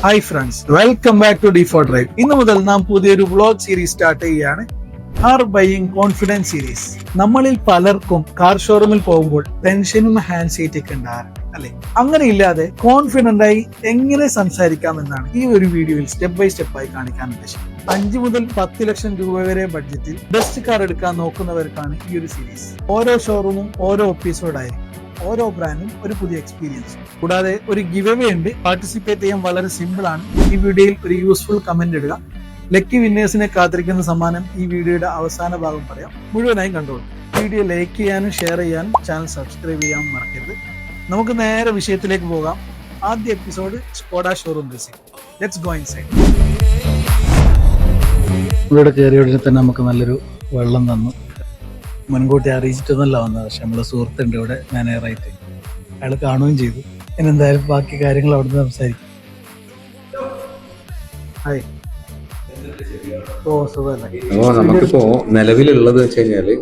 Hi friends, welcome back to D4 drive. ഇന്ന് മുതൽ നാം പുതിയൊരു വ്ലോഗ് സീരീസ് സ്റ്റാർട്ട് ചെയ്യുകയാണ്. Car buying confidence series. നമ്മളിൽ പലർക്കും കാർ ഷോറൂമിൽ പോകുമ്പോൾ ടെൻഷനും ഹാൻഡ് സീറ്റ് ഒക്കെ ഉണ്ടാകാറുണ്ട് അല്ലെ? അങ്ങനെ ഇല്ലാതെ കോൺഫിഡന്റ് ആയി എങ്ങനെ സംസാരിക്കാമെന്നാണ് ഈ ഒരു വീഡിയോയിൽ സ്റ്റെപ്പ് ബൈ സ്റ്റെപ്പ് ആയി കാണിക്കാൻ ഉദ്ദേശിക്കുന്നത്. 5 മുതൽ 10 ലക്ഷം രൂപ വരെ ബഡ്ജറ്റിൽ ബെസ്റ്റ് കാർ എടുക്കാൻ നോക്കുന്നവർക്കാണ് ഈ ഒരു സീരീസ്. ഓരോ ഷോറൂമും ഓരോ എപ്പിസോഡായിരിക്കും, ഓരോ ബ്രാൻഡും ഒരു പുതിയ എക്സ്പീരിയൻസ്. കൂടാതെ ഒരു ഗിവ് അവേ ഉണ്ട്. പാർട്ടിസിപ്പേറ്റ് ചെയ്യാൻ വളരെ സിമ്പിൾ ആണ്. ഈ വീഡിയോയിൽ ഒരു യൂസ്ഫുൾ കമന്റ് ഇടുക. ലക്കി വിന്നേഴ്സിനെ കാത്തിരിക്കുന്ന സമ്മാനം ഈ വീഡിയോയുടെ അവസാന ഭാഗം പറയാം. മുഴുവനായും കണ്ടോളൂ. വീഡിയോ ലൈക്ക് ചെയ്യാനും ഷെയർ ചെയ്യാനും ചാനൽ സബ്സ്ക്രൈബ് ചെയ്യാനും മറക്കരുത്. നമുക്ക് നേരെ വിഷയത്തിലേക്ക് പോകാം. ആദ്യ episode Skoda showroom visit. Let's go inside. ഇവിടെ കയറിയ ഉടനെ തന്നെ നമുക്ക് നല്ലൊരു വെള്ളം തന്നു. മുൻകൂട്ടി അറിയിച്ചിട്ടൊന്നല്ല വന്നത്, പക്ഷെ നമ്മളെ സുഹൃത്തുണ്ട് ഇവിടെ മാനേജറായിട്ട്. അയാൾ കാണുകയും ചെയ്തു. ഇനി എന്തായാലും ബാക്കി കാര്യങ്ങൾ അവിടുന്ന് സംസാരിക്കും. ഹായ്. അപ്പോൾ നമുക്കിപ്പോ നിലവിലുള്ളത് വെച്ച് കഴിഞ്ഞാല്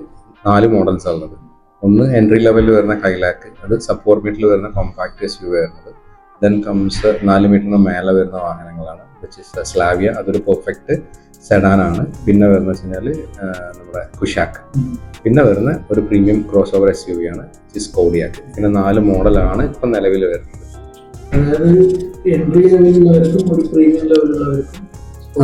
4 മോഡൽസ് ഉള്ളത്. ഒന്ന് എൻട്രി ലെവലിൽ വരുന്ന കൈലാക്ക്, അത് സബ് ഓർബിറ്റിൽ വരുന്ന കോമ്പാക്ട് SUV വരുന്നത്. ദെൻ കംസ് 4 മീറ്ററിന് മേലെ വരുന്ന വാഹനങ്ങളാണ്, സ്ലാവിയ, അതൊരു പെർഫെക്റ്റ് സെഡാനാണ്. പിന്നെ വരുന്ന വെച്ച് കഴിഞ്ഞാൽ നമ്മുടെ കുഷാക്ക്. പിന്നെ വരുന്ന ഒരു പ്രീമിയം ക്രോസ് ഓവർ SUV ആണ് സ്കോഡിയാക്ക്. പിന്നെ 4 മോഡലാണ് ഇപ്പം നിലവിൽ വരുന്നത്.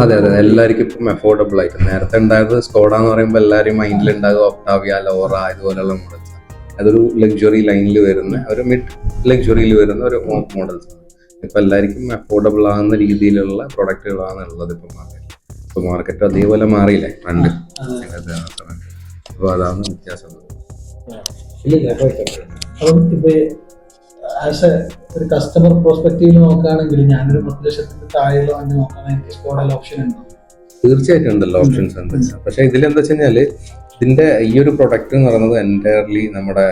അതെ അതെ, എല്ലാവർക്കും ഇപ്പം അഫോർഡബിൾ ആയിട്ട്. നേരത്തെ ഉണ്ടായത് സ്കോഡ എന്ന് പറയുമ്പോൾ എല്ലാവരും മൈൻഡിൽ ഉണ്ടാകുക ഒക്ടാവിയ, ലോറ ഇതുപോലെയുള്ള മോഡൽസ്. അതൊരു ലക്ഷറി ലൈനിൽ വരുന്ന ഒരു മിഡ് ലക്ഷറിയിൽ വരുന്ന ഒരു മോഡൽസ് ആണ്. ഇപ്പം എല്ലാവർക്കും അഫോർഡബിൾ ആകുന്ന രീതിയിലുള്ള പ്രൊഡക്റ്റുകളാണ് ഉള്ളത് ഇപ്പം മാർക്കറ്റ്. ഇപ്പൊ മാർക്കറ്റ് അതേപോലെ മാറിയില്ലേ പണ്ട്. അപ്പൊ അതാണ് വ്യത്യാസം. ഒരു കസ്റ്റമർ പെർസ്പെക്റ്റീവിൽ നോക്കുകയാണെങ്കിൽ ഞാനൊരു 10 ലക്ഷത്തിന്റെ താഴെയുള്ള വണ്ടി നോക്കാൻ എനിക്ക് സ്കോഡയിൽ ഓപ്ഷൻ ഉണ്ടോ? തീർച്ചയായിട്ടും ഉണ്ടല്ലോ, ഓപ്ഷൻസ് ഉണ്ട്. പക്ഷെ ഇതിലെന്താ വെച്ച് കഴിഞ്ഞാല് ഇതിന്റെ ഈ ഒരു പ്രൊഡക്റ്റ് എന്ന് പറയുന്നത് എൻറ്റയർലി നമ്മുടെ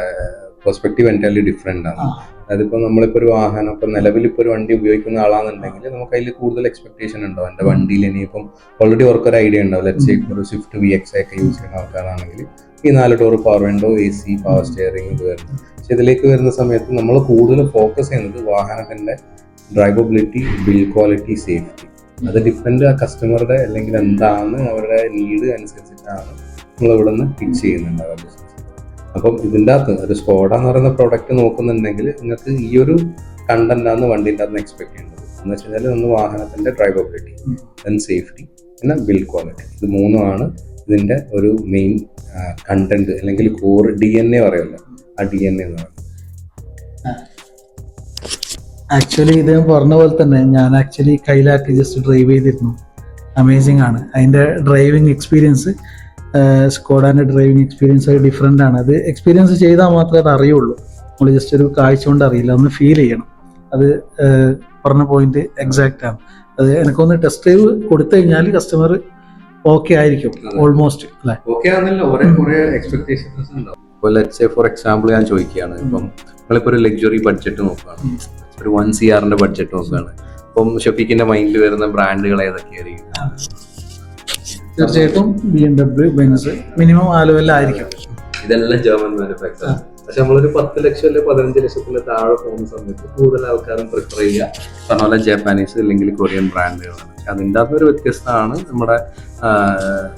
പെർസ്പെക്റ്റീവ് എൻറ്റയർലി ഡിഫറെന്റ് ആണ്. അതിപ്പോ നമ്മളിപ്പോ ഒരു വാഹനം ഇപ്പൊ നിലവിൽ ഇപ്പൊ ഒരു വണ്ടി ഉപയോഗിക്കുന്ന ആളാണെന്നുണ്ടെങ്കിൽ നമുക്ക് അതിൽ കൂടുതൽ എക്സ്പെക്ടേഷൻ ഉണ്ടാവും. എന്റെ വണ്ടിയിൽ ഇനിയിപ്പം ഓൾറെഡി അവർക്കൊരു ഐഡിയ ഉണ്ടാവും. ലെറ്റ്സ് ഒരു സ്വിഫ്റ്റ് VX ഒക്കെ യൂസ് ചെയ്യുന്ന ആൾക്കാരാണെങ്കിൽ ഈ 4 door, power window, AC, power steering ഇത് വരുന്നു. പക്ഷെ ഇതിലേക്ക് വരുന്ന സമയത്ത് നമ്മൾ കൂടുതൽ ഫോക്കസ് ചെയ്യുന്നത് വാഹനത്തിന്റെ ഡ്രൈവബിലിറ്റി, ബിൽഡ് ക്വാളിറ്റി, സേഫ്റ്റി. അത് ഡിപ്പെൻഡ് ആ കസ്റ്റമറുടെ അല്ലെങ്കിൽ എന്താണ് അവരുടെ നീഡ് അനുസരിച്ചിട്ടാണ് നമ്മൾ ഇവിടെ നിന്ന് പിച്ച് ചെയ്യുന്നുണ്ടാവുക. അപ്പം ഇതിൻ്റെ അകത്ത് ഒരു സ്കോഡ എന്ന് പറയുന്ന പ്രോഡക്റ്റ് നോക്കുന്നുണ്ടെങ്കിൽ നിങ്ങൾക്ക് ഈ ഒരു കണ്ടന്റ് ആണ് വണ്ടിൻ്റെ അകത്ത് എക്സ്പെക്ട് ചെയ്യുന്നത്. എന്ന് വെച്ച് കഴിഞ്ഞാൽ ഒന്ന് വാഹനത്തിന്റെ ഡ്രൈവബിലിറ്റി, ദെൻ സേഫ്റ്റി, പിന്നെ ബിൽഡ് ക്വാളിറ്റി. ഇത് 3ആണ് ഇതിന്റെ ഒരു മെയിൻ കണ്ടന്റ് അല്ലെങ്കിൽ കോർ DNA പറയുമല്ലോ, ആ DNA എന്ന് പറയുന്നത്. ആക്ച്വലി ഇത് ഞാൻ പറഞ്ഞ പോലെ തന്നെ ഞാൻ ആക്ച്വലി കൈലാക്ക് ജസ്റ്റ് ഡ്രൈവ് ചെയ്തിരുന്നു. അമേസിംഗ് ആണ് അതിന്റെ ഡ്രൈവിംഗ് എക്സ്പീരിയൻസ്. സ്കോഡാന്റെ ഡ്രൈവിംഗ് എക്സ്പീരിയൻസ് ഡിഫറെൻ്റ് ആണ്. അത് എക്സ്പീരിയൻസ് ചെയ്താൽ മാത്രമേ അത് അറിയുള്ളൂ. നമ്മൾ ജസ്റ്റ് ഒരു കാഴ്ച കൊണ്ട് അറിയില്ല, ഒന്ന് ഫീൽ ചെയ്യണം. അത് പറഞ്ഞ പോയിന്റ് എക്സാക്റ്റ് ആണ്. അത് എനിക്കൊന്ന് ടെസ്റ്റ് ഡ്രൈവ് കൊടുത്തു കഴിഞ്ഞാൽ കസ്റ്റമർ ഓക്കെ ആയിരിക്കും ഓൾമോസ്റ്റ് അല്ലേ? ഓക്കെ ആണല്ലോ, കുറെ എക്സ്പെക്ടേഷൻസ് ഉണ്ടാവും. ഇപ്പോൾ ലെറ്റ്സ് സേ ഫോർ എക്സാമ്പിൾ ഞാൻ ചോദിക്കുകയാണ്, ഇപ്പം നമ്മളിപ്പോൾ ഒരു ലക്ഷറി ബഡ്ജറ്റ് നോക്കുകയാണ്, ഒരു 1 CR ബഡ്ജറ്റ് നോക്കുകയാണ്. അപ്പം ഷഫീഖിന്റെ മൈൻഡിൽ വരുന്ന ബ്രാൻഡുകൾ ഏതൊക്കെയായിരിക്കും? തീർച്ചയായിട്ടും BMW, ബെൻസ്, മിനിമം ആ ലെവലിലായിരിക്കും. ഇതെല്ലാം ജർമ്മൻ മാനുഫാക്ചർ. പക്ഷെ നമ്മളൊരു 10 ലക്ഷം അല്ലെങ്കിൽ 15 ലക്ഷത്തിന്റെ താഴെ പോകുന്ന സമയത്ത് കൂടുതൽ ആൾക്കാരും പ്രിഫർ ചെയ്യുക പറഞ്ഞ പോലെ ജാപ്പാനീസ് അല്ലെങ്കിൽ കൊറിയൻ ബ്രാൻഡുകളാണ്. പക്ഷെ അതിൻ്റെ അകത്തൊരു വ്യത്യസ്തമാണ് നമ്മുടെ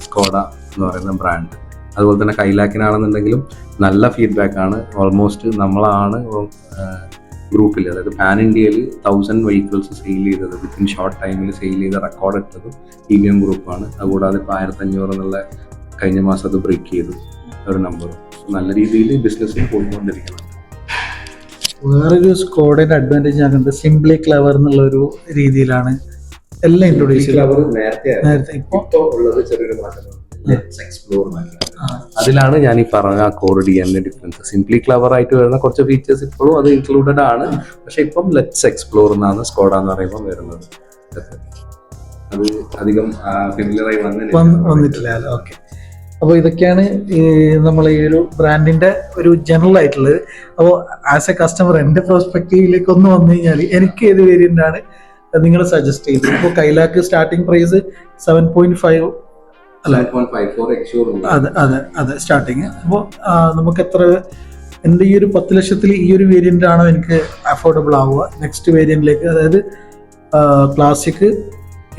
സ്കോഡ എന്ന് പറയുന്ന ബ്രാൻഡ്. അതുപോലെ തന്നെ കൈലാക്കിനാണെന്നുണ്ടെങ്കിലും നല്ല ഫീഡ്ബാക്ക് ആണ്. ഓൾമോസ്റ്റ് നമ്മളാണ് ഗ്രൂപ്പിൽ, അതായത് പാൻ ഇന്ത്യയിൽ 1000 വെഹിക്കിൾസ് സെയിൽ ചെയ്തത് വിത്തിൻ ഷോർട്ട് ടൈമിൽ സെയിൽ ചെയ്ത റെക്കോർഡ് ഇട്ടതും TVM ഗ്രൂപ്പാണ്. അതുകൂടാതെ ഇപ്പോൾ 1500 എന്നുള്ള കഴിഞ്ഞ മാസം അത് ബ്രേക്ക് ചെയ്തു ഒരു നമ്പറും. നല്ല രീതിയിൽ ബിസിനസ്സിൽ പോയിക്കൊണ്ടിരിക്കണം. വേറൊരു സ്കോഡയുടെ അഡ്വാൻറ്റേജ് ആകുന്നത് സിംപ്ലി ക്ലവർ എന്നുള്ള ഒരു രീതിയിലാണ് എല്ലാം ഇൻട്രൊഡ്യൂസ് ചെയ്യുന്നത്. നേരത്തെ ഇപ്പോൾ ഉള്ളത് ചെറിയൊരു മാറ്റമാണ്. അതിലാണ് ഞാൻ ഈ പറഞ്ഞ core DNA difference. Simply clever ആയിട്ട് വരുന്ന കുറച്ച് ഫീച്ചേഴ്സ് ഇപ്പോഴും അത് ഇൻക്ലൂഡഡ് ആണ്. പക്ഷെ ഇപ്പം ലെറ്റ്സ് എക്സ്പ്ലോർ എന്നാണ് സ്കോഡ എന്ന് പറയുമ്പോൾ വരുന്നത്. അത് അധികം ഫെമിലിയറായി വന്നിട്ടില്ല. ഓക്കെ, അപ്പോൾ ഇതൊക്കെയാണ് നമ്മൾ ഈ ഒരു ബ്രാൻഡിന്റെ ഒരു ജനറൽ ആയിട്ടുള്ളത്. അപ്പോൾ ആസ് എ കസ്റ്റമർ എൻ്റെ പെർസ്പെക്റ്റീവിലേക്ക് ഒന്ന് വന്നു കഴിഞ്ഞാൽ എനിക്ക് ഏത് വേരിയന്റ് ആണ് നിങ്ങൾ സജസ്റ്റ് ചെയ്തത്? ഇപ്പോൾ കൈലാക്ക് സ്റ്റാർട്ടിംഗ് പ്രൈസ് 7.5 അതെ സ്റ്റാർട്ടിങ്. അപ്പോൾ നമുക്ക് എത്ര എൻ്റെ ഈ ഒരു 10 ലക്ഷത്തിൽ ഈ ഒരു വേരിയന്റ് ആണോ എനിക്ക് അഫോർഡബിൾ ആവുക നെക്സ്റ്റ് വേരിയന്റിലേക്ക്? അതായത് ക്ലാസിക്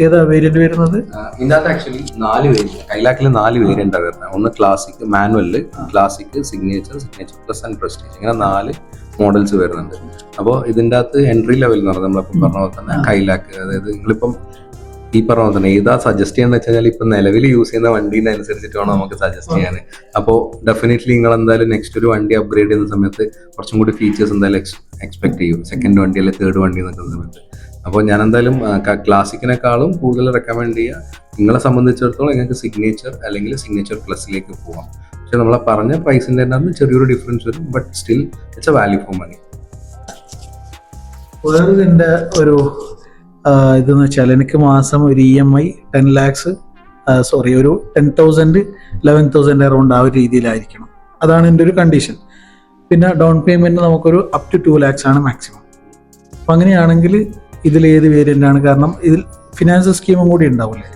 ഏതാ വേരിയന്റ് വരുന്നത്? ഇതിനകത്ത് ആക്ച്വലി 4 വേരിയന്റ്, കൈലാക്കിൽ 4 വേരിയന്റ് വരുന്നത്. ഒന്ന് classic, manual, classic, signature, signature plus and prestige, ഇങ്ങനെ 4 മോഡൽസ് വരുന്നുണ്ട്. അപ്പോൾ ഇതിൻ്റെ അകത്ത് എൻട്രി ലെവൽ എന്ന് പറഞ്ഞാൽ നമ്മളിപ്പം പറഞ്ഞ പോലെ തന്നെ കൈലാക്ക്, അതായത് നിങ്ങളിപ്പം ഈ പറഞ്ഞ പോലെ തന്നെ ഏതാ സജസ്റ്റ് ചെയ്യാന്ന് വെച്ച് കഴിഞ്ഞാൽ ഇപ്പം നിലവിൽ യൂസ് ചെയ്യുന്ന വണ്ടീൻ്റെ അനുസരിച്ചിട്ട് വേണം നമുക്ക് സജസ്റ്റ് ചെയ്യാൻ. അപ്പോൾ ഡെഫിനറ്റ്ലി നിങ്ങൾ എന്തായാലും നെക്സ്റ്റ് ഒരു വണ്ടി അപ്ഗ്രേഡ് ചെയ്യുന്ന സമയത്ത് കുറച്ചും കൂടി ഫീച്ചേഴ്സ് എന്തായാലും എക്സ്പെക്ട് ചെയ്യും, സെക്കൻഡ് വണ്ടി അല്ലെങ്കിൽ തേർഡ് വണ്ടി നിൽക്കുന്ന സമയത്ത്. അപ്പോൾ ഞാൻ എന്തായാലും ക്ലാസിക്കിനേക്കാളും കൂടുതൽ റെക്കമെൻഡ് ചെയ്യുക, നിങ്ങളെ സംബന്ധിച്ചിടത്തോളം നിങ്ങൾക്ക് സിഗ്നേച്ചർ അല്ലെങ്കിൽ സിഗ്നേച്ചർ പ്ലസിലേക്ക് പോകാം. പക്ഷെ നമ്മളെ പറഞ്ഞ പ്രൈസിൻ്റെ തന്നെ ചെറിയൊരു ഡിഫറൻസ് വരും, but still it's a value for money. വേറൊരു ഒരു ഇതെന്ന് വെച്ചാൽ എനിക്ക് മാസം ഒരു EMI 10 lakhs ഒരു 10,000 11,000 അറൗണ്ട് ആ ഒരു രീതിയിലായിരിക്കണം. അതാണ് എൻ്റെ ഒരു കണ്ടീഷൻ. പിന്നെ ഡൗൺ പേയ്മെന്റ് നമുക്കൊരു അപ് ടു 2 lakhs ആണ് മാക്സിമം. അപ്പം അങ്ങനെയാണെങ്കിൽ ഇതിൽ ഏത് വേരിയന്റ് ആണ്? കാരണം ഇതിൽ ഫിനാൻസ് സ്കീമും കൂടി ഉണ്ടാവില്ലേ?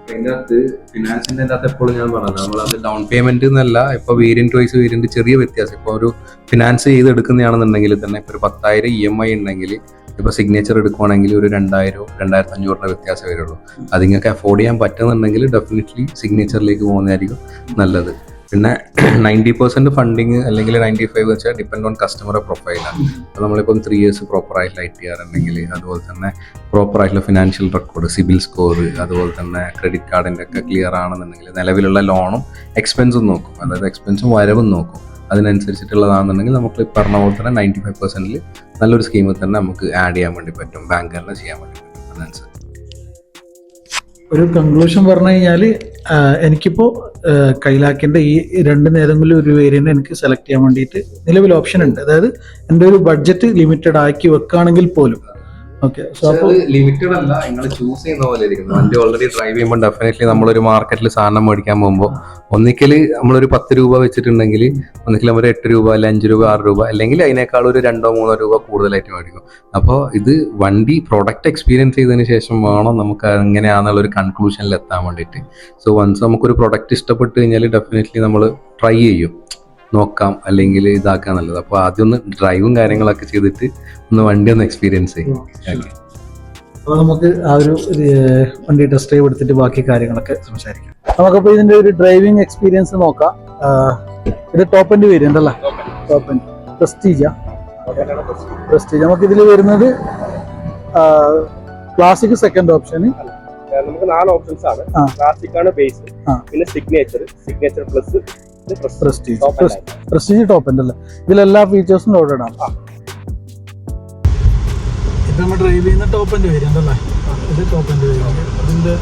അതിൻ്റെ അകത്ത് ഫിനാൻസിൻ്റെ അകത്ത് എപ്പോഴും ഞാൻ പറഞ്ഞത് നമ്മളത് ഡൗൺ പേയ്മെന്റ് എന്നല്ല, ഇപ്പോൾ വേരിയന്റ് വൈസ് വേരിയന്റ് ചെറിയ വ്യത്യാസം. ഇപ്പോൾ ഒരു ഫിനാൻസ് ചെയ്തെടുക്കുന്നതാണെന്നുണ്ടെങ്കിൽ തന്നെ ഇപ്പോൾ ഒരു 10,000 EMI ഉണ്ടെങ്കിൽ ഇപ്പോൾ സിഗ്നേച്ചർ എടുക്കുവാണെങ്കിൽ ഒരു 2,000 2,500 വ്യത്യാസം വരുള്ളൂ. അത് നിങ്ങൾക്ക് അഫോർഡ് ചെയ്യാൻ പറ്റുന്നുണ്ടെങ്കിൽ ഡെഫിനറ്റ്ലി സിഗ്നേച്ചറിലേക്ക് പോകുന്നതായിരിക്കും നല്ലത്. പിന്നെ 90% ഫണ്ടിങ് അല്ലെങ്കിൽ 95 വെച്ചാൽ ഡിപ്പെൻഡ് ഓൺ കസ്റ്റമറെ പ്രൊഫൈലാണ്. അപ്പോൾ നമ്മളിപ്പം 3 years പ്രോപ്പറായിട്ടുള്ള ITR ഉണ്ടെങ്കിൽ, അതുപോലെ തന്നെ പ്രോപ്പറായിട്ടുള്ള ഫിനാൻഷ്യൽ റെക്കോർഡ്, സിബിൽ സ്കോർ, അതുപോലെ തന്നെ ക്രെഡിറ്റ് കാർഡിൻ്റെ ഒക്കെ ക്ലിയർ ആണെന്നുണ്ടെങ്കിൽ നിലവിലുള്ള ലോണും എക്സ്പെൻസും നോക്കും, അതായത് എക്സ്പെൻസും വരവും നോക്കും. അതിനനുസരിച്ചിട്ടുള്ളതാണെന്നുണ്ടെങ്കിൽ നമുക്ക് പറഞ്ഞ പോലെ തന്നെ 95% നല്ലൊരു സ്കീമിൽ തന്നെ നമുക്ക് ആഡ് ചെയ്യാൻ വേണ്ടി പറ്റും, ബാങ്ക് തന്നെ ചെയ്യാൻ വേണ്ടി പറ്റും. അതനുസരിച്ച് ഒരു കൺക്ലൂഷൻ പറഞ്ഞു കഴിഞ്ഞാൽ എനിക്കിപ്പോൾ കൈലാക്കിൻ്റെ ഈ രണ്ടിന് ഏതെങ്കിലും ഒരു വേരിയന്റ് എനിക്ക് സെലക്ട് ചെയ്യാൻ വേണ്ടിയിട്ട് നിലവിൽ ഓപ്ഷൻ ഉണ്ട്. അതായത് എൻ്റെ ഒരു ബഡ്ജറ്റ് ലിമിറ്റഡ് ആക്കി വെക്കുകയാണെങ്കിൽ പോലും ലിമിറ്റഡ് അല്ല, നിങ്ങൾ ചൂസ് ചെയ്യുന്ന പോലെ ഇരിക്കുന്നു. വണ്ടി ഓൾറെഡി ഡ്രൈവ് ചെയ്യുമ്പോൾ ഡെഫിനറ്റ്ലി നമ്മളൊരു മാർക്കറ്റിൽ സാധനം മേടിക്കാൻ പോകുമ്പോൾ ഒന്നിക്കൽ നമ്മളൊരു 10 രൂപ വെച്ചിട്ടുണ്ടെങ്കിൽ ഒന്നിക്കൽ നമ്മൾ 8 രൂപ അല്ലെ 5 രൂപ 6 രൂപ അല്ലെങ്കിൽ അതിനേക്കാൾ ഒരു 2-3 രൂപ കൂടുതലായിട്ട് മേടിക്കും. അപ്പോൾ ഇത് വണ്ടി പ്രൊഡക്റ്റ് എക്സ്പീരിയൻസ് ചെയ്തതിന് ശേഷം വേണം നമുക്ക് എങ്ങനെയാണെന്നുള്ള ഒരു കൺക്ലൂഷനിൽ എത്താൻ വേണ്ടിയിട്ട്. സോ വൺസ് നമുക്കൊരു പ്രൊഡക്റ്റ് ഇഷ്ടപ്പെട്ട് കഴിഞ്ഞാൽ ഡെഫിനറ്റ്ലി നമ്മൾ ട്രൈ ചെയ്യും, നോക്കാം, അല്ലെങ്കിൽ ഇതാക്കാൻ നല്ലത്. അപ്പോൾ ആദ്യം ഒന്ന് ഡ്രൈവും കാര്യങ്ങളൊക്കെ ചെയ്തിട്ട് ഒന്ന് വണ്ടി ഒന്ന് എക്സ്പീരിയൻസ് ചെയ്യും. അപ്പോൾ നമുക്ക് ആ ഒരു വണ്ടി ടെസ്റ്റ് ഡ്രൈവ് എടുത്തിട്ട് ബാക്കി കാര്യങ്ങളൊക്കെ സംസാരിക്കാം. നമുക്കപ്പോൾ ഇതിന്റെ ഒരു ഡ്രൈവിംഗ് എക്സ്പീരിയൻസ് നോക്കാം. ഇത് ടോപ്പ് എൻഡ് വേരിയന്റ് അല്ലേ? Top end prestige. നമുക്ക് ഇതിൽ വരുന്നത് ക്ലാസിക് സെക്കൻഡ് ഓപ്ഷന്. നമുക്ക് 4 ഓപ്ഷൻസ് ആണ്. ക്ലാസിക് ആണ് ബേസ്, പിന്നെ signature plus, prestige top end അല്ലേ? ഇതിലെല്ലാ ഫീച്ചേഴ്സും ലോഡഡ് ആണ്. ഇപ്പൊ നമ്മൾ ഡ്രൈവ് ചെയ്യുന്ന ടോപ്പ് എൻഡ് വേരിയന്റ് അല്ലേ? ഇത് ടോപ്പ് എൻഡ് വേരിയന്റ്. ഇതിന്റെ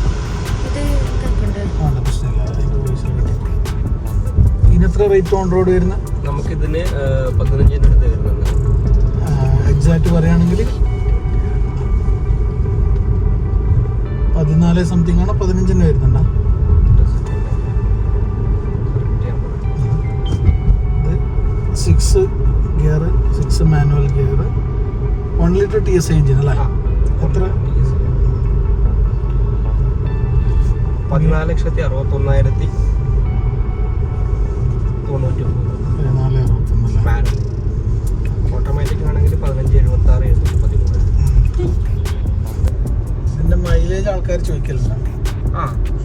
ഇതിനെത്ര റേറ്റ് ഓൺ റോഡ് വരുന്നത്? നമുക്കിതിന് 15 അടുത്ത് വരുന്നുണ്ട്. എക്സാക്ട് പറയുകയാണെങ്കിൽ 14 സംതിങ് ആണ്, 15 വരുന്നുണ്ടോ? 6 gear, 6 manual gear, 1 litre TSI engine അല്ലേ? എത്ര? 14,61,090. ഓട്ടോമാറ്റിക് ആണെങ്കിൽ 15,76,713. ഇതിന്റെ മൈലേജ് ആൾക്കാർ ചോദിക്കലുണ്ടോ?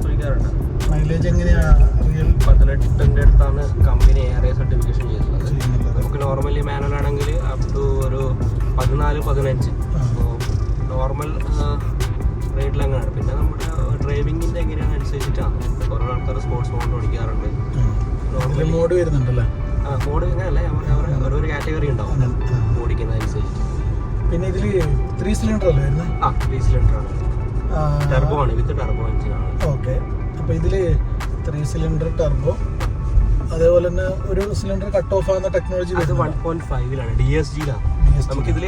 ചോദിക്കാറുണ്ട്. മൈലേജ് എങ്ങനെയാ? റിയൽ 18ന്റെ അടുത്താണ് കമ്പനി ഏറെ സർട്ടിഫിക്കേഷൻ ചെയ്തിട്ടുള്ളത്. നമുക്ക് നോർമലി മാനുവൽ ആണെങ്കിൽ അപ് ടു ഒരു 14-15. അപ്പോൾ നോർമൽ റേറ്റിൽ അങ്ങനെയാണ്. പിന്നെ നമ്മുടെ ഡ്രൈവിങ്ങിൻ്റെ എങ്ങനെയാണ് അനുസരിച്ചിട്ടാണ്. കുറേ ആൾക്കാർ സ്പോർട്സ് മോഡ് ഓടിക്കാറുണ്ട്. മോഡ് വരുന്നുണ്ടല്ലേ? മോഡ് ഇങ്ങനെയല്ല, ഓരോരോ കാറ്റഗറി ഉണ്ടാവും ഓടിക്കുന്നതനുസരിച്ച്. പിന്നെ ഇതിൽ 3 സിലിണ്ടർ അല്ലേ വരുന്നത്? 3 സിലിണ്ടർ ആണ്. ടർബോ ആണ്, വിത്ത് ടർബോ എഞ്ചിനാണ്. ഓക്കെ. അപ്പോൾ ഇതിൽ 3 സിലിണ്ടർ ടർബോ, അതേപോലെ തന്നെ ഒരു സിലിണ്ടർ കട്ട് ഓഫ് ആകുന്ന ടെക്നോളജി. അത് 1.5-ലാണ്, DSG-ലാണ്. നമുക്കിതിൽ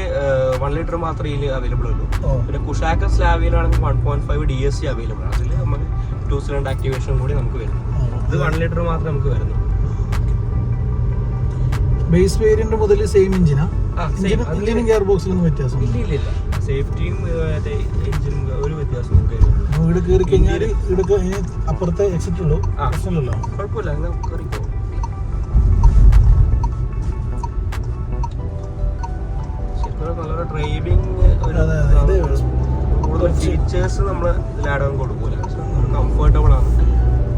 1 ലിറ്റർ മാത്രമേ ഇതിൽ അവൈലബിൾ ഉള്ളൂ. പിന്നെ കുഷാക്കർ സ്ലാവിയിലാണെങ്കിൽ 1.5 DSG അവൈലബിൾ ആണ്. അതിൽ നമുക്ക് 2 സിലിണ്ടർ ആക്ടിവേഷൻ കൂടി നമുക്ക് വരും. ഇത് 1 ലിറ്റർ മാത്രമേ നമുക്ക് വരുന്നു. ബേസ് വേരിയന്റ് മുതൽ സെയിം എഞ്ചിനാ? എഞ്ചിനും ഗിയർ ബോക്സിലൊന്നും വ്യത്യാസം ഇല്ല. സേഫ്റ്റിയും എഞ്ചിനും ഒരു വ്യത്യാസം നമുക്ക് വീട് കയറി കഴിഞ്ഞാൽ ഇവിടെ അപ്പുറത്തെ എക്സിറ്റ് ഉള്ളൂ, പ്രശ്നമില്ലല്ലോ? കുഴപ്പമില്ല, അങ്ങനെ കയറിക്കോ. ശരിക്കും നല്ലൊരു ഡ്രൈവിംഗ് കൂടുതൽ ഫീച്ചേഴ്സ് നമ്മൾ ഇതിൽ ആഡ് ഓൺ കൊടുക്കൂല, കംഫർട്ടബിൾ ആണ്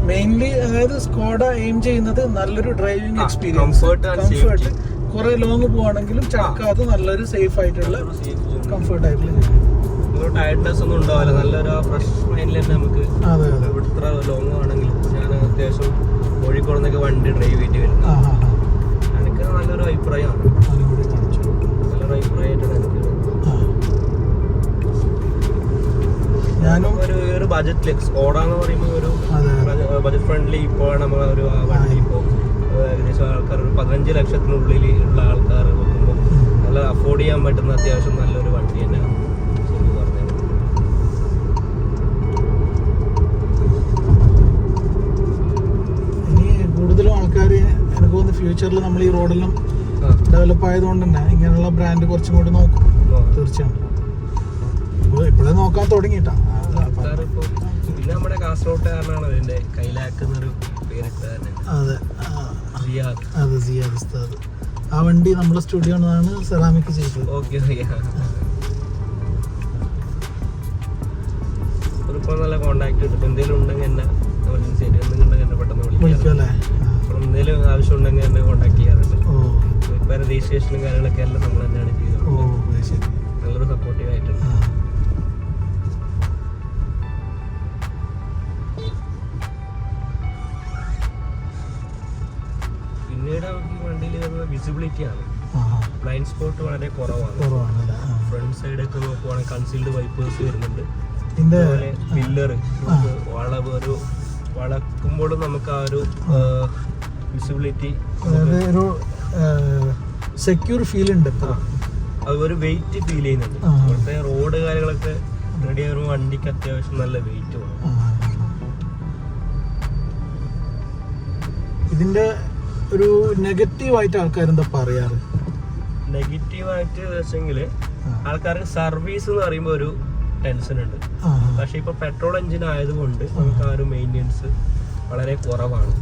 മെയിൻലി. അതായത് സ്കോഡ എയിം ചെയ്യുന്നത് നല്ലൊരു driving experience, comfort and comfort. കുറെ ലോങ് പോവാണെങ്കിലും ചടക്കാതെ നല്ലൊരു സേഫ് ആയിട്ടുള്ള കംഫർട്ട് ആയിട്ടുള്ള ടയർഡ്നെസ് ഒന്നും ഉണ്ടാവില്ല, നല്ലൊരു ഫ്രഷ് മൈൻഡിൽ തന്നെ നമുക്ക് അതെ അതെ. ഇത്ര ലോങ് ആണെങ്കിലും ഞാൻ അത്യാവശ്യം കോഴിക്കോട് നിന്നൊക്കെ വണ്ടി ഡ്രൈവ് ചെയ്തിട്ട് വരുന്നത്, എനിക്ക് നല്ലൊരു അഭിപ്രായമാണ്, നല്ലൊരു അഭിപ്രായമായിട്ടാണ് എനിക്ക് ഞാനും ഒരു ബജറ്റില് സ്കോഡ എന്ന് പറയുമ്പോൾ ഒരു ബജറ്റ് ഫ്രണ്ട്ലി. ഇപ്പോൾ നമ്മൾ ഒരു വണ്ടി ഇപ്പോൾ ഏകദേശം ആൾക്കാർ ഒരു 15 ലക്ഷത്തിനുള്ളിൽ ഉള്ള ആൾക്കാർ നോക്കുമ്പോൾ നല്ല അഫോർഡ് ചെയ്യാൻ പറ്റുന്ന അത്യാവശ്യം നല്ലൊരു വണ്ടി തന്നെയാണ് ശരിക്കും പറഞ്ഞത്. ഇനി കൂടുതലും ആൾക്കാർ എനിക്ക് തോന്നുന്നു ഫ്യൂച്ചറിൽ നമ്മൾ ഈ റോഡെല്ലാം ഡെവലപ്പ് ആയതുകൊണ്ട് തന്നെ ഇങ്ങനെയുള്ള ബ്രാൻഡ് കുറച്ചും കൂടി നോക്കും തീർച്ചയായും. ഇപ്പോഴേ നോക്കാൻ തുടങ്ങിയിട്ടാ ആൾക്കാരിപ്പോൾ. പിന്നെ നമ്മുടെ കാസർഗോട്ടുകാരനാണ് അതിന്റെ കൈലാക്കുന്നൊരു പേരിട്ട് തന്നെ. അതെ സിയാദ്. അതെ സിയാദ് ഉസ്താദ്. ആ വണ്ടി നമ്മളെ സ്റ്റുഡിയോ ആണ് സെറാമിക് ചെയ്തത്. ഓക്കെ. ഇപ്പോൾ നല്ല കോണ്ടാക്ട് കിട്ടും, എന്തെങ്കിലും ഉണ്ടെങ്കിൽ എന്നെ ശരി എന്തെങ്കിലും എന്നെ പെട്ടെന്ന് വിളിക്കും അല്ലേ? അപ്പോൾ എന്തെങ്കിലും ആവശ്യം ഉണ്ടെങ്കിൽ എന്നെ കോണ്ടാക്ട് ചെയ്യാറുണ്ട്. ഇപ്പം രജിസ്ട്രേഷനും കാര്യങ്ങളൊക്കെ എല്ലാം നമ്മൾ തന്നെയാണ് ചെയ്തത്. നല്ലൊരു സപ്പോർട്ടീവ് ആയിട്ടുണ്ട്. പിന്നീട് നമുക്ക് ഈ വണ്ടിയിൽ വരുന്നത് വിസിബിലിറ്റി ആണ്. ബ്ലൈൻഡ് സ്പോട്ട് വളരെ കുറവാണ്. ഫ്രണ്ട് സൈഡൊക്കെ നോക്കുവാണെങ്കിൽ കൺസീൽഡ് വൈപ്പേഴ്സ് വരുന്നുണ്ട്. അതുപോലെ പില്ലറ് വളവ് ഒരു വളക്കുമ്പോഴും നമുക്ക് ആ ഒരു വിസിബിലിറ്റി, ഒരു സെക്യൂർ ഫീൽ ഉണ്ട്. അത് ഒരു വെയിറ്റ് ഫീൽ ചെയ്യുന്നുണ്ട്. ഇവിടുത്തെ റോഡ് കാര്യങ്ങളൊക്കെ റെഡി ആകുമ്പോൾ വണ്ടിക്ക് അത്യാവശ്യം നല്ല വെയിറ്റ് വേണം. ഇതിന്റെ ഒരു നെഗറ്റീവായിട്ട് ആൾക്കാർ എന്താ പറയാറ്? നെഗറ്റീവായിട്ട് വെച്ചെങ്കിൽ ആൾക്കാർക്ക് സർവീസ് എന്ന് പറയുമ്പോൾ ഒരു ടെൻഷൻ ഉണ്ട്. പക്ഷെ ഇപ്പൊ പെട്രോൾ എഞ്ചിൻ ആയതുകൊണ്ട് നമുക്ക് ആ ഒരു മെയിൻ്റെനൻസ് വളരെ കുറവാണ്.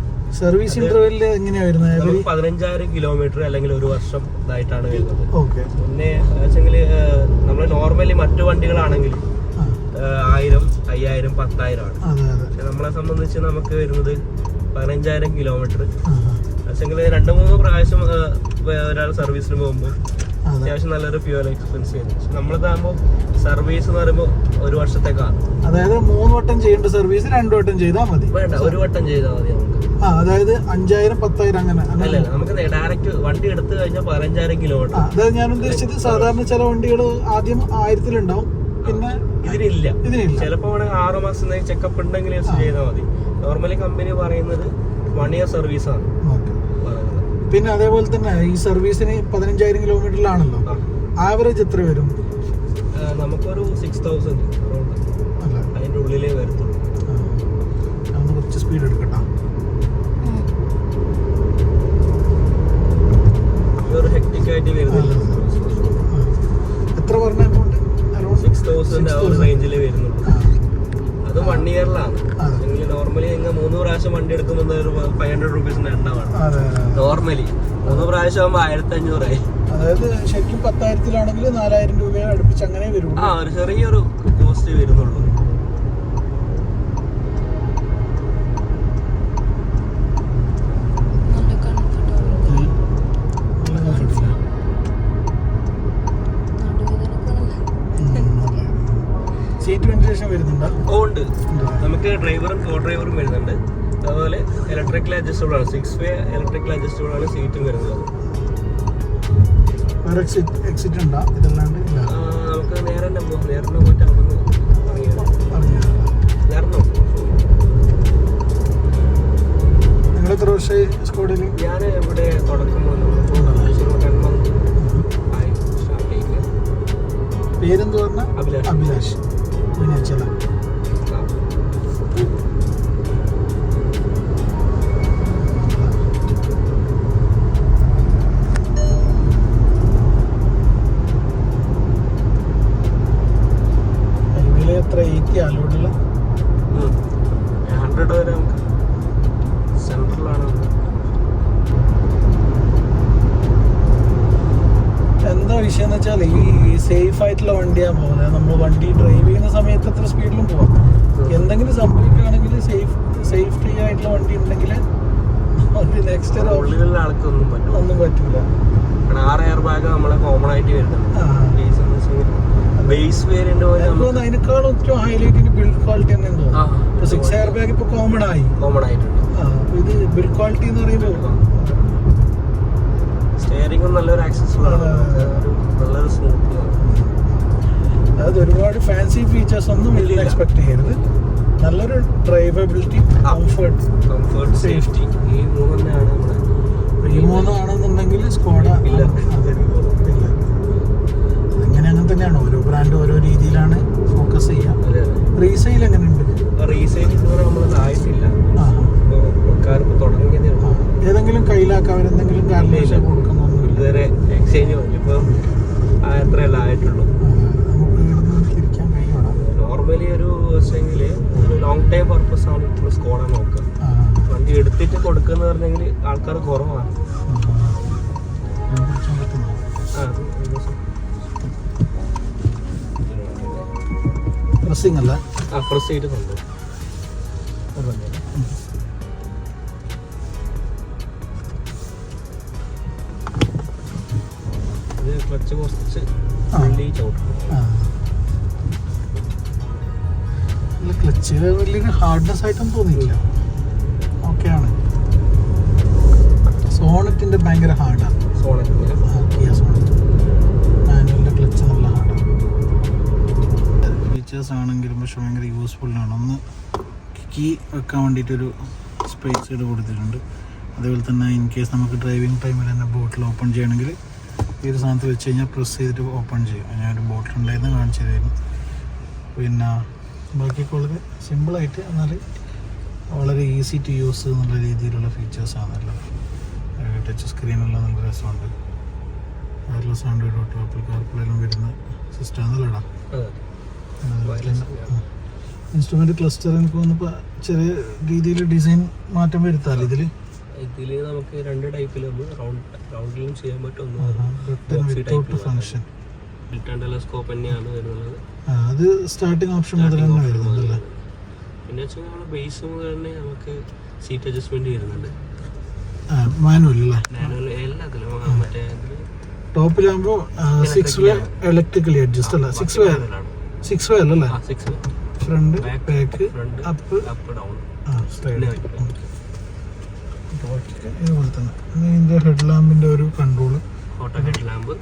സർവീസ് ഇന്റർവെല്ലിൽ എങ്ങനെയാ വരുന്നത്? 15,000 കിലോമീറ്റർ അല്ലെങ്കിൽ ഒരു വർഷം ഇതായിട്ടാണ് വരുന്നത്. പിന്നെ വെച്ചെങ്കിൽ നമ്മൾ നോർമലി മറ്റു വണ്ടികളാണെങ്കിൽ 1000, 5000, 10,000 ആണ്. പക്ഷെ നമ്മളെ സംബന്ധിച്ച് നമുക്ക് വരുന്നത് 15,000 കിലോമീറ്റർ. വെച്ചെങ്കിൽ 2-3 പ്രാവശ്യം ഒരാൾ സർവീസിന് പോകുമ്പോൾ അത്യാവശ്യം നല്ലൊരു ഫ്യൂവൽ എക്സ്പെൻസ് ചെയ്യുന്നു. നമ്മളിതാകുമ്പോൾ സർവീസ് എന്ന് പറയുമ്പോൾ ഒരു വർഷത്തേക്കാണ്. അതായത് 3 വട്ടം ചെയ്യേണ്ട സർവീസ് 2 വട്ടം ചെയ്താൽ മതി. വേണ്ട, ഒരു വട്ടം ചെയ്താൽ മതി നമുക്ക്. അതായത് 5,000, 10,000 അങ്ങനെ അല്ല, നമുക്ക് ഡയറക്റ്റ് വണ്ടി എടുത്തു കഴിഞ്ഞാൽ 15,000 കിലോമീറ്റർ. അതായത് ഞാൻ ഉദ്ദേശിച്ചത് സാധാരണ ചില വണ്ടികൾ ആദ്യം 1000-ലുണ്ടാവും, പിന്നെ ഇതിനില്ല. ചിലപ്പോൾ അവിടെ 6 മാസം ചെക്കപ്പ് ഉണ്ടെങ്കിൽ ചെയ്താൽ മതി. നോർമലി കമ്പനി പറയുന്നത് 1 ഇയർ സർവീസ് ആണ്. പിന്നെ അതേപോലെ തന്നെ ഈ സർവീസിന് 15,000 കിലോമീറ്ററിലാണല്ലോ, ആവറേജ് എത്ര വരും? നമുക്കൊരു 6,000 അതിന്റെ ഉള്ളിലേ വരത്തുള്ളൂ. കുറച്ച് സ്പീഡ് എടുക്കട്ടോ. ഒരു ഹെക്ടിക് ആയിട്ട് വരുന്നില്ല. എത്ര പറഞ്ഞ എമൗണ്ട്? 6,000 ആ ഒരു റേഞ്ചിലേ വരുന്നുള്ളൂ. അത് 1 ഇയറിലാണ്. നോർമലി നിങ്ങൾ 3 പ്രാവശ്യം വണ്ടി എടുക്കുമ്പോൾ ഒരു 500 രൂപീസിന്റെ എണ്ണമാണ് നോർമലി. 3 പ്രാവശ്യം ആകുമ്പോൾ 1,500 ആയി. അതായത് ശരിക്കും 10,000-ലാണെങ്കിൽ 4,000 രൂപ അടുപ്പിച്ച് അങ്ങനെ വരും. ഒരു ചെറിയൊരു കോസ്റ്റ് വരുന്നുള്ളൂ. സീറ്റ് വെന്റിലേഷൻ വരുന്നുണ്ടോ? ഉണ്ട്. നമുക്ക് ഡ്രൈവറും കോ ഡ്രൈവറും വരുന്നുണ്ട്. അതുപോലെ ഇലക്ട്രിക്കൽ അഡ്ജസ്റ്റബിൾ ആണ്. 6 വേ ഇലക്ട്രിക്കൽ അഡ്ജസ്റ്റബിൾ ആണ് സീറ്റും വരുന്നത്. എക്സിറ്റ് ഉണ്ടോ? ഇതല്ലാണ്ട് നമുക്ക് നേരെ തന്നെ പോകാം. നേരെ പോയിട്ട് അവിടെ നിന്ന് നിങ്ങൾ എത്ര വർഷമായി സ്കോഡിൽ? ഞാൻ ഇവിടെ തുടക്കം മുതൽ 10 month ആയി സ്റ്റാർട്ട് ചെയ്യുന്നത്. പേരെന്ത് പറഞ്ഞാൽ? അഭിലാഷ്. വിനാച്ചല. എത്ര 80 അലോഡുള്ള 100 വരെ നമുക്ക് സെൻട്രലാണ്. എന്താ വിഷയം എന്ന് വെച്ചാൽ ഈ സേഫ് ആയിട്ടുള്ള വണ്ടിയാ പോകുന്നത്. നമ്മൾ വണ്ടി ഡ്രൈവ് ചെയ്യുന്ന സമയത്ത് എത്ര സ്പീഡിലും പോവാം. എന്തെങ്കിലും സംഭവിക്കുകയാണെങ്കിൽ സേഫ്റ്റി ആയിട്ടുള്ള വണ്ടി ഉണ്ടെങ്കിൽ നെക്സ്റ്റ് ഉള്ളിലുള്ള ആൾക്ക് ഒന്നും പറ്റില്ല. 6 എയർ ബാഗ് നമ്മളെ കോമൺ ആയിട്ട് വരുന്നുണ്ട്. ബേസ് വേരിയന്റ് അതിനേക്കാളും ഏറ്റവും ഹൈലൈറ്റ് ബിൽഡ് ക്വാളിറ്റി തന്നെ തോന്നുന്നു. 6 എയർ ബാഗ് ഇപ്പൊ കോമൺ ആയിട്ടുണ്ട്. ഇത് ബിൽഡ് ക്വാളിറ്റി എന്ന് പറയുമ്പോൾ സ്റ്റിയറിംഗും നല്ലൊരു ആക്സസ്ബിൾ ആണ്, നല്ലൊരു സ്മൂത്ത്. അതായത് ഒരുപാട് ഫാൻസി ഫീച്ചേഴ്സ് ഒന്നും വലിയ എക്സ്പെക്ട് ചെയ്യരുത്. നല്ലൊരു ഡ്രൈവബിലിറ്റി, കംഫർട്ട്, സേഫ്റ്റി, ഈ മൂന്നെണ്ണയാണ് നമ്മുടെ. ഈ മൂന്നാണെന്നുണ്ടെങ്കിൽ സ്കോഡ അങ്ങനെ തന്നെയാണ്. ഓരോ ബ്രാൻഡ് ഓരോ രീതിയിലാണ് ഫോക്കസ് ചെയ്യാം. റീസെയിൽ എങ്ങനെയുണ്ട്? റീസെയിൽ ഇതുവരെ നമ്മളതായിട്ടില്ല, തുടങ്ങിയതേ ഉള്ളൂ. ഏതെങ്കിലും കയ്യിലാക്കാൻ എന്തെങ്കിലും കാരണവശാൽ കൊടുക്കുന്നൊന്നുമില്ല. ഇതുവരെ എക്സ്ചേഞ്ച് പോലും ഇപ്പം എത്രയല്ല ആയിട്ടുള്ളൂ. തിരിക്കാൻ കഴിയണം. നോർമലി ഒരു ലോങ് ടൈം പർപ്പസ് ആണ് ഇപ്പോൾ സ്കോഡ നോക്കുക. വണ്ടി എടുത്തിട്ട് കൊടുക്കുന്ന പറഞ്ഞെങ്കിൽ ആൾക്കാർ കുറവാണ്. പ്രസ്സിംഗ് അല്ല, പ്രസ് ചെയ്തിട്ടുണ്ട്. ഇത് ക്ലച്ച് കുറച്ച് ക്ലച്ച് വലിയ ഹാർഡ്നെസ് ആയിട്ടൊന്നും തോന്നിയില്ല. ഓക്കെയാണ്. സോണറ്റിന്റെ ഭയങ്കര ഹാർഡാണ്. മാനുവലിന്റെ ക്ലച്ച് നല്ല ഹാർഡാണ്. ഫീച്ചേഴ്സ് ആണെങ്കിലും പക്ഷെ ഭയങ്കര യൂസ്ഫുള്ളാണ്. ഒന്ന് കീ വെക്കാൻ വേണ്ടിയിട്ടൊരു സ്പേസ് ഇവിടെ കൊടുത്തിട്ടുണ്ട്. അതേപോലെ തന്നെ ഇൻ കേസ് നമുക്ക് ഡ്രൈവിംഗ് ടൈമിൽ തന്നെ ബോട്ടിൽ ഓപ്പൺ ചെയ്യണമെങ്കിൽ ഈ ഒരു സാധനത്ത് വെച്ച് കഴിഞ്ഞാൽ പ്രസ് ചെയ്തിട്ട് ഓപ്പൺ ചെയ്യും. ഞാനൊരു ബോട്ടിൽ ഉണ്ടായിരുന്നു കാണിച്ചു തരുന്നു. പിന്നെ ബാക്കിയൊക്കെ വളരെ സിമ്പിളായിട്ട് എന്നാൽ വളരെ ഈസി ടു യൂസ് എന്നുള്ള രീതിയിലുള്ള ഫീച്ചേഴ്സാണല്ലോ. ടച്ച് സ്ക്രീനുള്ള നല്ല രസമുണ്ട്. വയർലെസ് ആൻഡ്രോയിഡ് ഓട്ടോ, ആപ്പിൾ കാർപ്ലേയിലും വരുന്ന സിസ്റ്റം ആണല്ലോടാ. ഇൻസ്ട്രുമെന്റ് ക്ലസ്റ്റർ എനിക്ക് തോന്നുന്നു ചെറിയ രീതിയിൽ ഡിസൈൻ മാറ്റം വരുത്താമല്ലോ ഇതിൽ. നമുക്ക് 2 ടൈപ്പിലൊന്ന് റൗണ്ടിലും ചെയ്യാൻ പറ്റും. ഫംഗ്ഷൻ ടെലസ്കോപ്പ് തന്നെയാണ് വരുന്നത്. അത് സ്റ്റാർട്ടിംഗ് ഓപ്ഷൻ മുതൽ തന്നെ വരുന്നുണ്ടല്ലേ. പിന്നെ വെച്ചാൽ നമ്മൾ ബേസ് മുതൽ തന്നെ നമുക്ക് സീറ്റ് അഡ്ജസ്റ്റ്മെന്റ് വരുന്നുണ്ട്. മാനുവൽ അല്ലേ? മാനുവൽ എല്ലാത്തിലും. മറ്റേ ടോപ്പിലാകുമ്പോൾ 6 വേ ഇലക്ട്രിക്കലി അഡ്ജസ്റ്റ് അല്ല, 6 വേ അല്ലല്ലേ? Front, back, up, down, slide. ഇതുപോലെ തന്നെ ഇതിന്റെ ഹെഡ് ലാമ്പിന്റെ ഒരു control, auto head lamp,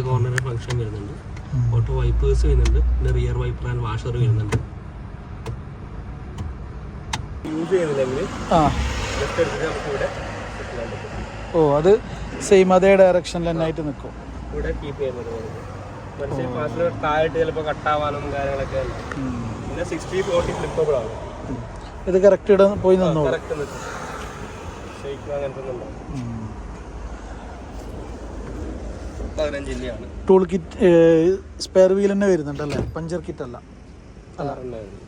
corner function വരുന്നുണ്ട്. ഓട്ടോ വൈപ്പേഴ്സ് വരുന്നുണ്ട്. പിന്നെ റിയർ വൈപ്പർ ആൻഡ് വാഷർ വരുന്നുണ്ട്. യൂസ് ചെയ്യുന്നില്ലെങ്കിൽ അത് സെയിം അതേ ഡയറക്ഷനിൽ തന്നെ ആയിട്ട് നിൽക്കും. ഇവിടെ കീപ്പ് ചെയ്യുന്നത് താഴെട്ട് ചിലപ്പോൾ കട്ടാവാനും കാര്യങ്ങളൊക്കെ. പിന്നെ 60-40 ഫ്ലിപ്പബിൾ ആണ്. ഇത് കറക്റ്റ് ഇട പോയി നിന്നോ? കറക്റ്റ് നിൽക്കും. ഷെയ്ക്ക് അങ്ങനത്തെ ഒന്നും 15 ഇഞ്ചാണ്. ടൂൾ കിറ്റ് സ്പെയർ വീൽ തന്നെ വരുന്നുണ്ടല്ലേ? പഞ്ചർ കിറ്റ് അല്ല?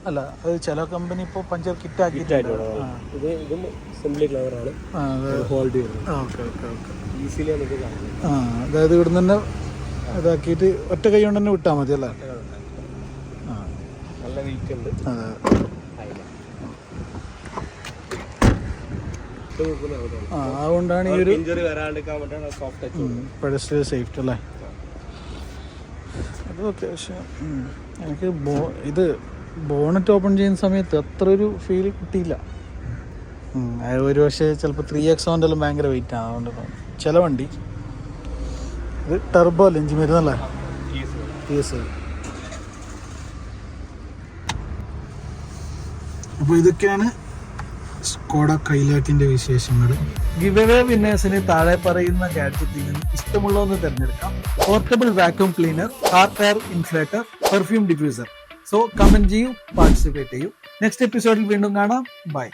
അല്ല, അത് ചില കമ്പനി ഇപ്പോൾ പഞ്ചർ കിറ്റ് ആക്കിയിട്ടുണ്ട്. ഇതും സിംപ്ലി ക്ലവറാണ്. ഹോൾഡ് ചെയ്യുന്നത്. Okay okay okay. ഈസിലി നമുക്ക് കാണാം. അതായത് ഇവിടെ നിന്ന് ഇതാക്കിയിട്ട് ഒറ്റ കൈ കൊണ്ട് തന്നെ വിട്ടാൽ മതി അല്ലേ? നല്ല വീക്ക് ഉണ്ട്. അതെ. അതുകൊണ്ടാണ് ഈ ഒരു പെഡസ്ട്രിയൽ സേഫ്റ്റി അല്ലേ? അതൊക്കെ പക്ഷേ എനിക്ക് ഇത് ബോണറ്റ് ഓപ്പൺ ചെയ്യുന്ന സമയത്ത് അത്ര ഒരു ഫീൽ കിട്ടിയില്ല. ഒരു പക്ഷേ ചിലപ്പോൾ 3X എല്ലാം ഭയങ്കര വെയിറ്റ് ആണ്. അതുകൊണ്ട് ചില വണ്ടി ഇത് ടർബോ അല്ല എഞ്ചിൻ വരുന്നല്ലേ? അപ്പോൾ ഇതൊക്കെയാണ് സ്കോഡ കൈലാക്കിന്റെ വിശേഷങ്ങൾ. ഗിവ് അവേ വിന്നേഴ്സിന് താഴെ പറയുന്ന ഗാഡ്ജറ്റിൽ നിന്ന് ഇഷ്ടമുള്ള ഒന്ന് തിരഞ്ഞെടുക്കാം. Portable vacuum cleaner, car tyre inflator, perfume diffuser. So comment ചെയ്യൂ, പാർട്ടിസിപ്പേറ്റ് ചെയ്യൂ. നെക്സ്റ്റ് എപ്പിസോഡിൽ വീണ്ടും കാണാം. ബൈ.